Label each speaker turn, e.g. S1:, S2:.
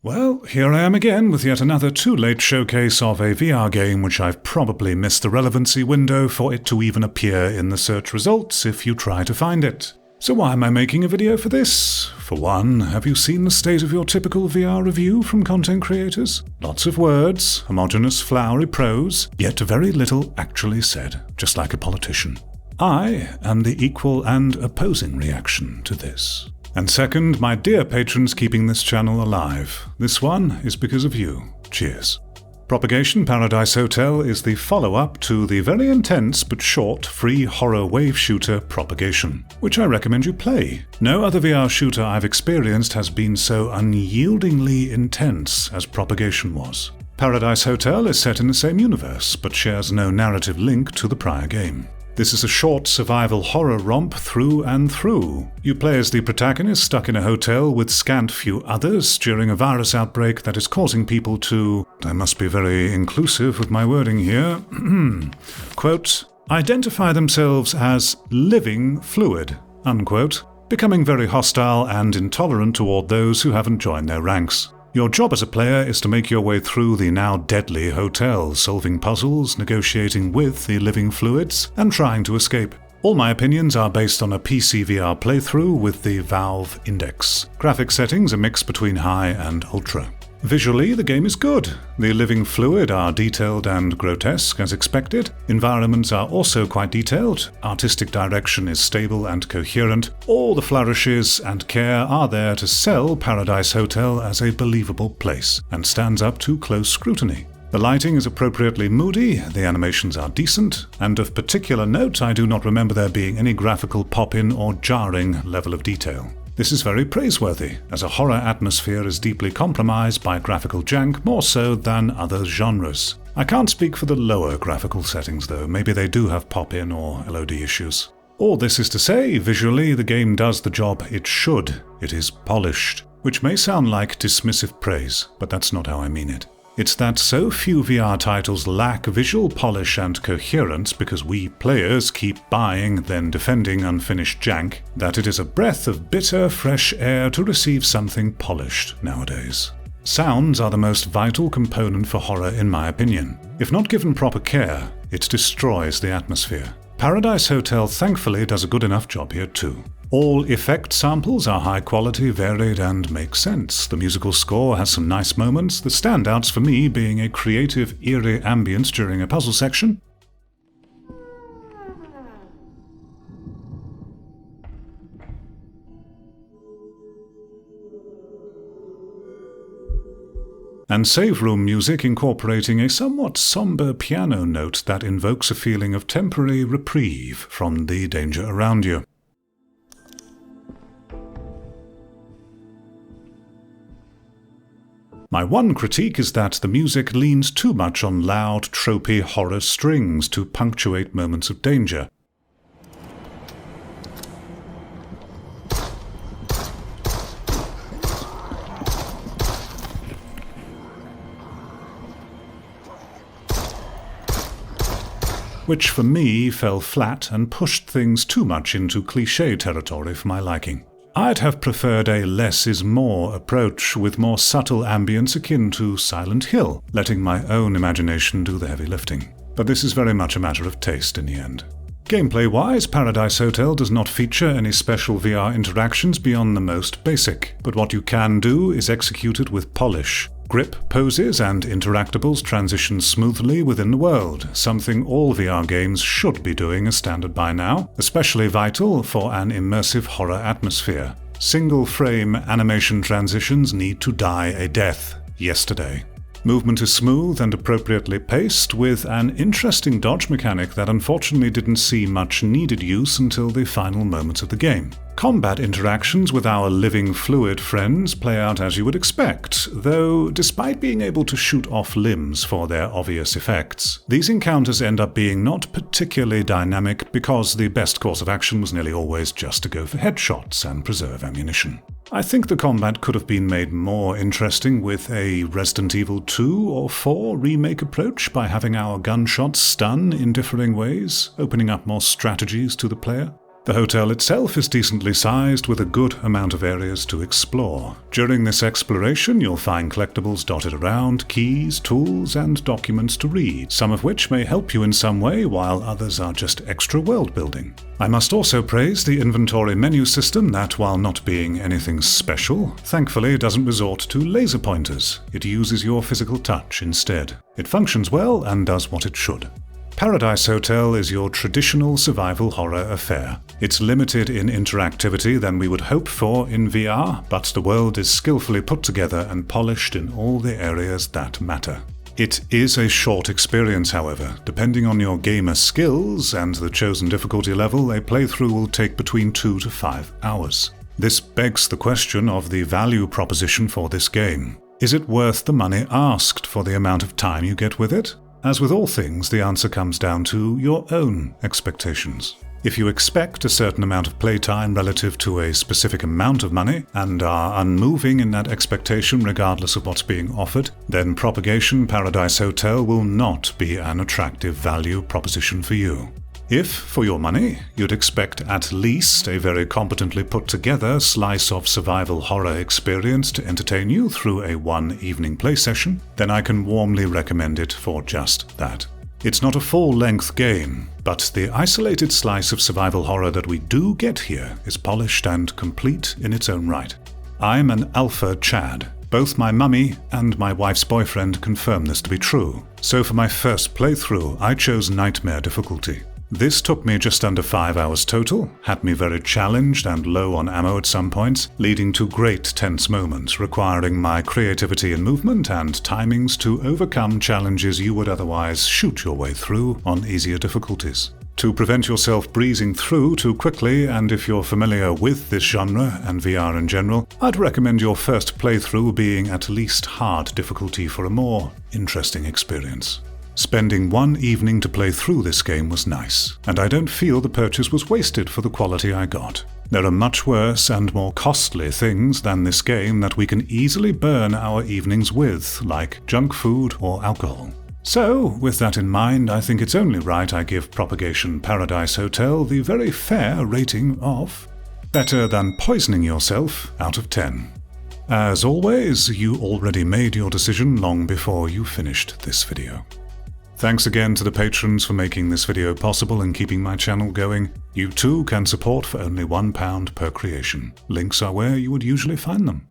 S1: Well, here I am again with yet another too late showcase of a VR game which I've probably missed the relevancy window for it to even appear in the search results if you try to find it. So why am I making a video for this? For one, have you seen the state of your typical VR review from content creators? Lots of words, homogeneous flowery prose, yet very little actually said, just like a politician. I am the equal and opposing reaction to this. And second, my dear patrons keeping this channel alive. This one is because of you. Cheers. Propagation Paradise Hotel is the follow-up to the very intense but short free horror wave shooter Propagation, which I recommend you play. No other VR shooter I've experienced has been so unyieldingly intense as Propagation was. Paradise Hotel is set in the same universe, but shares no narrative link to the prior game. This is a short survival horror romp through and through. You play as the protagonist stuck in a hotel with scant few others during a virus outbreak that is causing people to, I must be very inclusive with my wording here, quote, identify themselves as living fluid, unquote, becoming very hostile and intolerant toward those who haven't joined their ranks. Your job as a player is to make your way through the now deadly hotel, solving puzzles, negotiating with the living fluids, and trying to escape. All my opinions are based on a PC VR playthrough with the Valve Index. Graphic settings are mixed between high and ultra. Visually, the game is good. The living fluid are detailed and grotesque as expected. Environments are also quite detailed. Artistic direction is stable and coherent. All the flourishes and care are there to sell Paradise Hotel as a believable place, and stands up to close scrutiny. The lighting is appropriately moody, the animations are decent, and of particular note I do not remember there being any graphical pop-in or jarring level of detail. This is very praiseworthy, as a horror atmosphere is deeply compromised by graphical jank more so than other genres. I can't speak for the lower graphical settings though, maybe they do have pop-in or LOD issues. All this is to say, visually the game does the job it should. It is polished, which may sound like dismissive praise, but that's not how I mean it. It's that so few VR titles lack visual polish and coherence because we players keep buying, then defending unfinished jank, that it is a breath of bitter, fresh air to receive something polished nowadays. Sounds are the most vital component for horror in my opinion. If not given proper care, it destroys the atmosphere. Paradise Hotel thankfully does a good enough job here too. All effect samples are high quality, varied, and make sense. The musical score has some nice moments, the standouts for me being a creative, eerie ambience during a puzzle section, and save room music incorporating a somewhat somber piano note that invokes a feeling of temporary reprieve from the danger around you. My one critique is that the music leans too much on loud, tropey horror strings to punctuate moments of danger. Which for me fell flat and pushed things too much into cliché territory for my liking. I'd have preferred a less is more approach with more subtle ambience akin to Silent Hill, letting my own imagination do the heavy lifting. But this is very much a matter of taste in the end. Gameplay-wise, Paradise Hotel does not feature any special VR interactions beyond the most basic, but what you can do is execute it with polish. Grip, poses, and interactables transition smoothly within the world, something all VR games should be doing as standard by now, especially vital for an immersive horror atmosphere. Single-frame animation transitions need to die a death yesterday. Movement is smooth and appropriately paced, with an interesting dodge mechanic that unfortunately didn't see much needed use until the final moments of the game. Combat interactions with our living fluid friends play out as you would expect, though despite being able to shoot off limbs for their obvious effects, these encounters end up being not particularly dynamic because the best course of action was nearly always just to go for headshots and preserve ammunition. I think the combat could have been made more interesting with a Resident Evil 2 or 4 remake approach by having our gunshots stun in differing ways, opening up more strategies to the player. The hotel itself is decently sized with a good amount of areas to explore. During this exploration, you'll find collectibles dotted around, keys, tools, and documents to read, some of which may help you in some way, while others are just extra world building. I must also praise the inventory menu system that, while not being anything special, thankfully doesn't resort to laser pointers. It uses your physical touch instead. It functions well and does what it should. Paradise Hotel is your traditional survival horror affair. It's limited in interactivity than we would hope for in VR, but the world is skillfully put together and polished in all the areas that matter. It is a short experience, however. Depending on your gamer skills and the chosen difficulty level, a playthrough will take between 2 to 5 hours. This begs the question of the value proposition for this game. Is it worth the money asked for the amount of time you get with it? As with all things, the answer comes down to your own expectations. If you expect a certain amount of playtime relative to a specific amount of money, and are unmoving in that expectation regardless of what's being offered, then Propagation Paradise Hotel will not be an attractive value proposition for you. If, for your money, you'd expect at least a very competently put-together slice of survival horror experience to entertain you through a one-evening play session, then I can warmly recommend it for just that. It's not a full-length game, but the isolated slice of survival horror that we do get here is polished and complete in its own right. I'm an alpha Chad. Both my mummy and my wife's boyfriend confirm this to be true, so for my first playthrough I chose Nightmare difficulty. This took me just under 5 hours total, had me very challenged and low on ammo at some points, leading to great tense moments requiring my creativity and movement and timings to overcome challenges you would otherwise shoot your way through on easier difficulties. To prevent yourself breezing through too quickly, and if you're familiar with this genre and VR in general, I'd recommend your first playthrough being at least hard difficulty for a more interesting experience. Spending one evening to play through this game was nice, and I don't feel the purchase was wasted for the quality I got. There are much worse and more costly things than this game that we can easily burn our evenings with, like junk food or alcohol. So, with that in mind, I think it's only right I give Propagation Paradise Hotel the very fair rating of better than poisoning yourself out of 10. As always, you already made your decision long before you finished this video. Thanks again to the patrons for making this video possible and keeping my channel going. You too can support for only £1 per creation. Links are where you would usually find them.